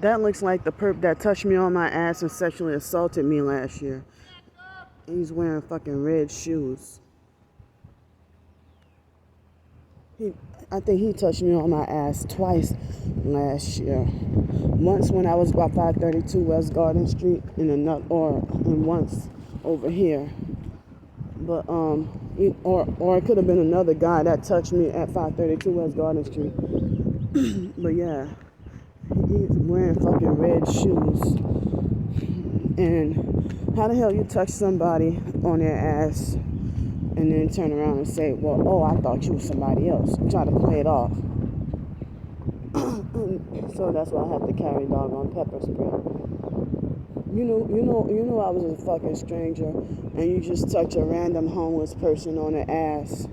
That looks like the perp that touched me on my ass and sexually assaulted me last year. He's wearing fucking red shoes. I think he touched me on my ass twice last year. Once when I was about 532 West Garden Street, and once over here. But or it could have been another guy that touched me at 532 West Garden Street. But yeah, he's wearing fucking red shoes. And how the hell you touch somebody on their ass and then turn around and say, well, oh, I thought you was somebody else. Try to play it off. So that's why I have to carry doggone pepper spray. You know I was a fucking stranger and you just touch a random homeless person on the ass,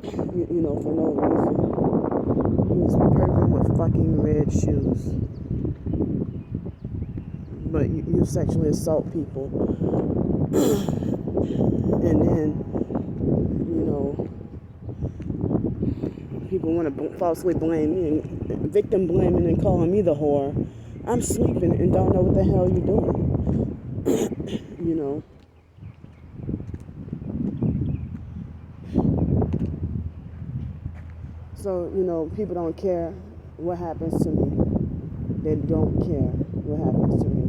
for no reason. He was perping with fucking red shoes. But you sexually assault people. And then, people want to falsely blame me and victim blaming and calling me the whore. I'm sleeping and don't know what the hell you're doing. So, people don't care what happens to me. They don't care what happens to me.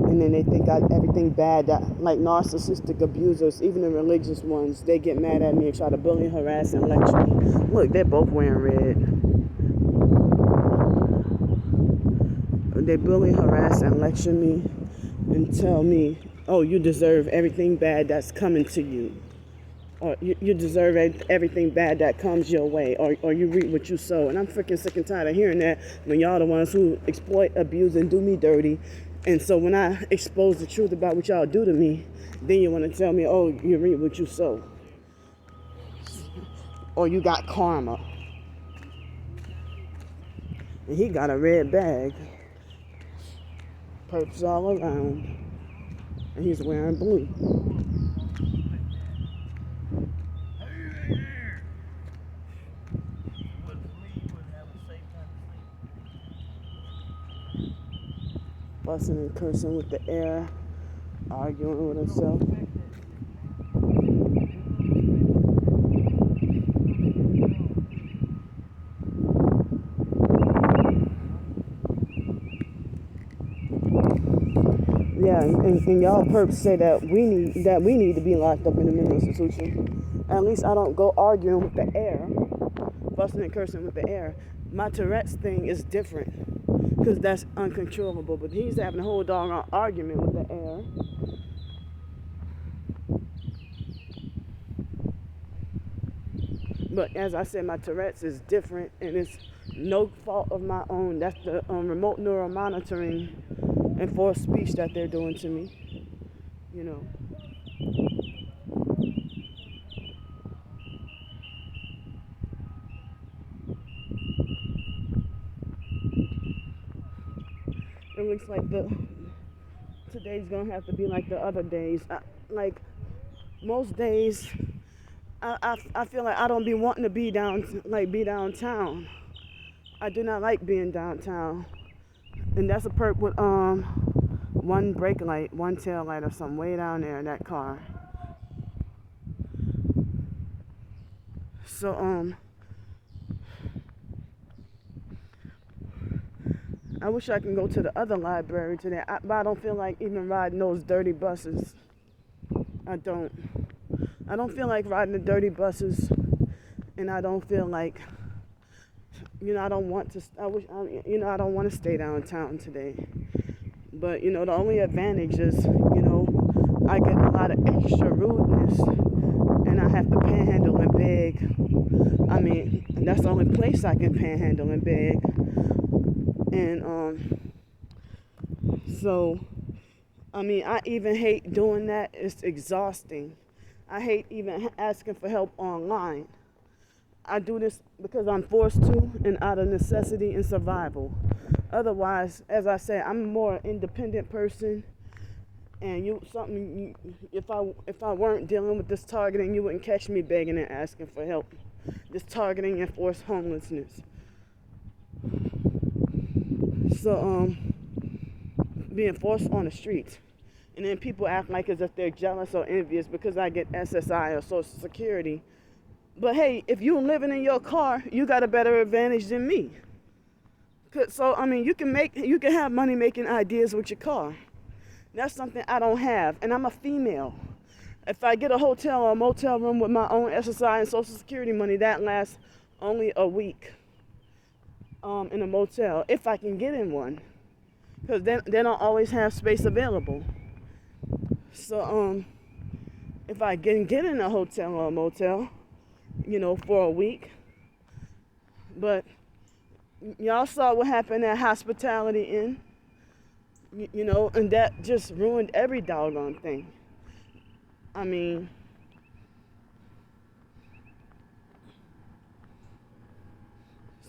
And then they think everything bad, that, like narcissistic abusers, even the religious ones, they get mad at me and try to bully, harass, and lecture me. Look, they're both wearing red. They bully, harass, and lecture me and tell me, oh, you deserve everything bad that's coming to you. Or you deserve everything bad that comes your way. Or you reap what you sow. And I'm freaking sick and tired of hearing that when y'all the ones who exploit, abuse, and do me dirty. And so when I expose the truth about what y'all do to me, then you want to tell me, oh, you reap what you sow. Or you got karma. And he got a red bag. Perps all around. And he's wearing blue. Fussing and cursing with the air, arguing with himself. Yeah, and y'all perps say that we need to be locked up in the mental institution. At least I don't go arguing with the air, fussing and cursing with the air. My Tourette's thing is different. Because that's uncontrollable. But he's having a whole doggone argument with the air. But as I said, my Tourette's is different. And it's no fault of my own. That's the remote neural monitoring and forced speech that they're doing to me. It looks like today's gonna have to be like the other days. Like most days, I feel like I don't be wanting to be downtown. I do not like being downtown, and that's a perk with one brake light, one tail light, or something way down there in that car. So I wish I can go to the other library today, but I don't feel like even riding those dirty buses. I don't feel like riding the dirty buses, and I don't feel like, I don't want to. I don't want to stay downtown today. But the only advantage is, I get a lot of extra rudeness, and I have to panhandle and beg. I mean, that's the only place I can panhandle and beg. And so, I even hate doing that. It's exhausting. I hate even asking for help online. I do this because I'm forced to and out of necessity and survival. Otherwise, as I said, I'm a more independent person. And if I weren't dealing with this targeting, you wouldn't catch me begging and asking for help. This targeting and forced homelessness. So, being forced on the streets. And then people act like as if they're jealous or envious because I get SSI or Social Security. But hey, if you're living in your car, you got a better advantage than me. So, I mean, you can have money making ideas with your car. That's something I don't have. And I'm a female. If I get a hotel or a motel room with my own SSI and Social Security money, that lasts only a week in a motel, if I can get in one. Because they don't always have space available. So, if I can get in a hotel or a motel, for a week. But y'all saw what happened at Hospitality Inn, and that just ruined every doggone thing. I mean,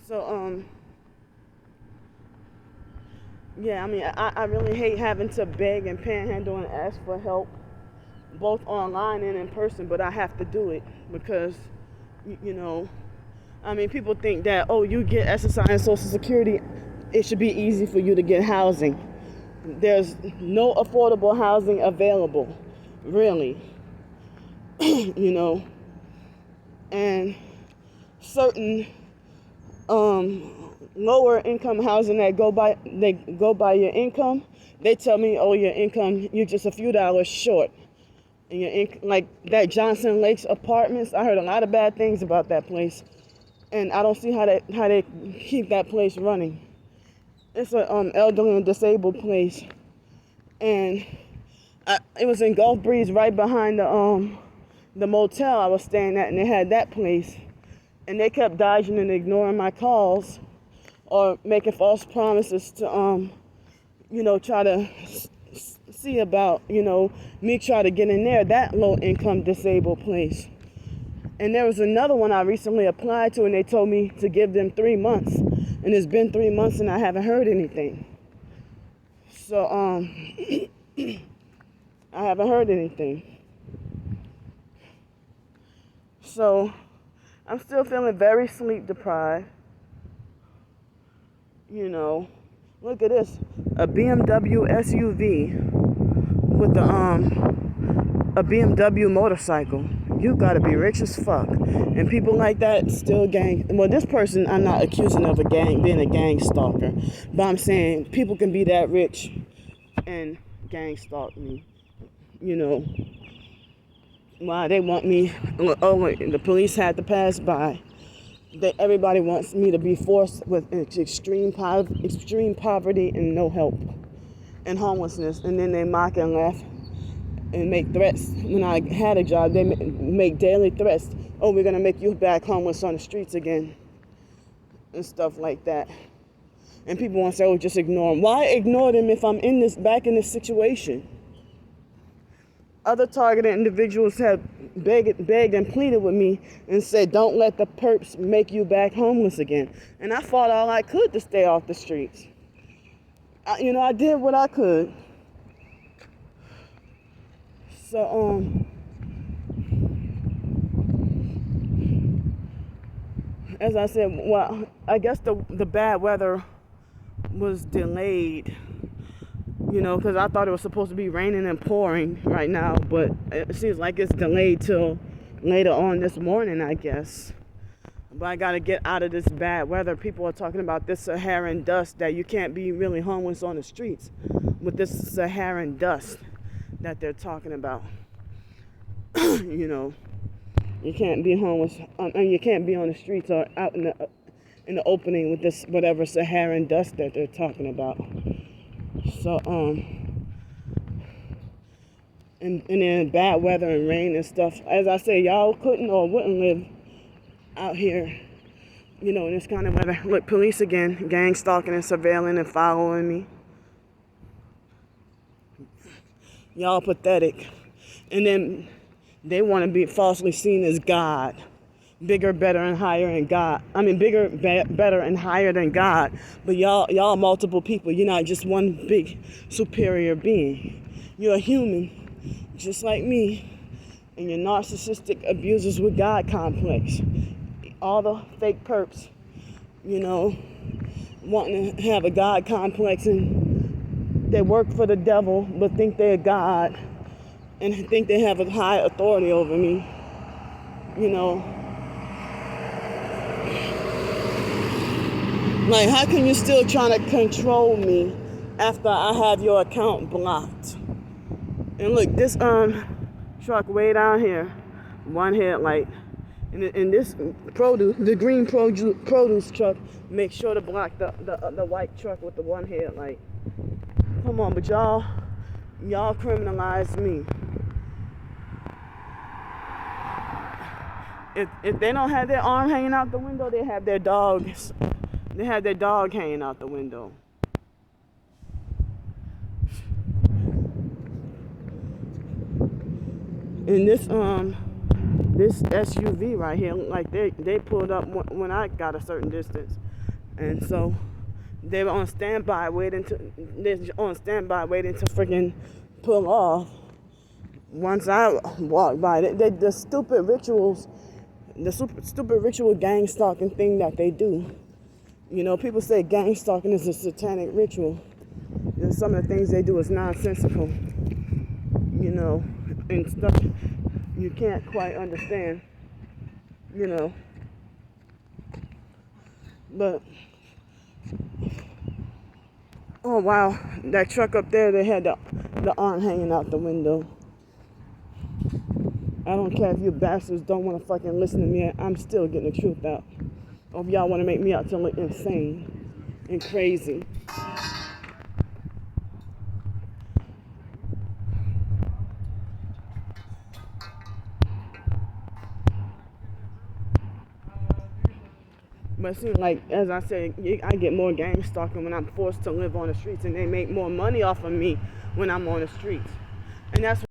so, yeah, I mean, I really hate having to beg and panhandle and ask for help, both online and in person, but I have to do it because, I mean, people think that, oh, you get SSI and Social Security, it should be easy for you to get housing. There's no affordable housing available, really, and certain lower income housing that go by your income, they tell me, oh, your income, you're just a few dollars short. And like that Johnson Lakes Apartments, I heard a lot of bad things about that place, and I don't see how they keep that place running. It's a elderly and disabled place, and it was in Gulf Breeze, right behind the motel I was staying at, and they had that place, and they kept dodging and ignoring my calls, or making false promises to try to see about me try to get in there, that low income disabled place. And there was another one I recently applied to, and they told me to give them 3 months, and it's been 3 months and I haven't heard anything. So I haven't heard anything. So I'm still feeling very sleep deprived. Look at this, a BMW SUV with a BMW motorcycle. You gotta be rich as fuck. And people like that still gang. Well, this person I'm not accusing of being a gang stalker, but I'm saying people can be that rich and gang stalk me. Why they want me? Oh, the police had to pass by. Everybody wants me to be forced with extreme poverty and no help and homelessness, and then they mock and laugh and make threats. When I had a job, they make daily threats. Oh, we're gonna make you back homeless on the streets again, and stuff like that. And people want to say, oh, just ignore them. Why ignore them if I'm back in this situation? Other targeted individuals have begged and pleaded with me and said, don't let the perps make you back homeless again. And I fought all I could to stay off the streets. I did what I could. So, as I said, well, I guess the bad weather was delayed. Because I thought it was supposed to be raining and pouring right now, but it seems like it's delayed till later on this morning, I guess. But I got to get out of this bad weather. People are talking about this Saharan dust, that you can't be really homeless on the streets with this Saharan dust that they're talking about. You can't be homeless, and you can't be on the streets or out in the opening with this whatever Saharan dust that they're talking about. So, and then bad weather and rain and stuff. As I say, y'all couldn't or wouldn't live out here, in this kind of weather. Look, police again, gang stalking and surveilling and following me. Y'all pathetic. And then they want to be falsely seen as God. Bigger, better, and higher than God. I mean, bigger, better, and higher than God. But y'all multiple people. You're not just one big superior being. You're a human, just like me. And you're narcissistic abusers with God complex. All the fake perps, wanting to have a God complex, and they work for the devil but think they're God and think they have a high authority over me. You know, like, how can you still try to control me after I have your account blocked? And look, this truck way down here, one headlight, and this produce, the green produce truck, makes sure to block the white truck with the one headlight. Come on, but y'all criminalize me. If they don't have their arm hanging out the window, they have their dogs. They have their dog hanging out the window. And this SUV right here, like they pulled up when I got a certain distance, and so they were on standby waiting to freaking pull off. Once I walked by, the stupid rituals, the stupid ritual gang stalking thing that they do. You know, people say gang stalking is a satanic ritual. And some of the things they do is nonsensical. You know, and stuff you can't quite understand. You know, but oh wow, that truck up there, they had the arm hanging out the window. I don't care if you bastards don't want to fucking listen to me. I'm still getting the truth out. Or if y'all want to make me out to look insane and crazy. But it seems like, as I said, I get more gang stalking when I'm forced to live on the streets, and they make more money off of me when I'm on the streets. And that's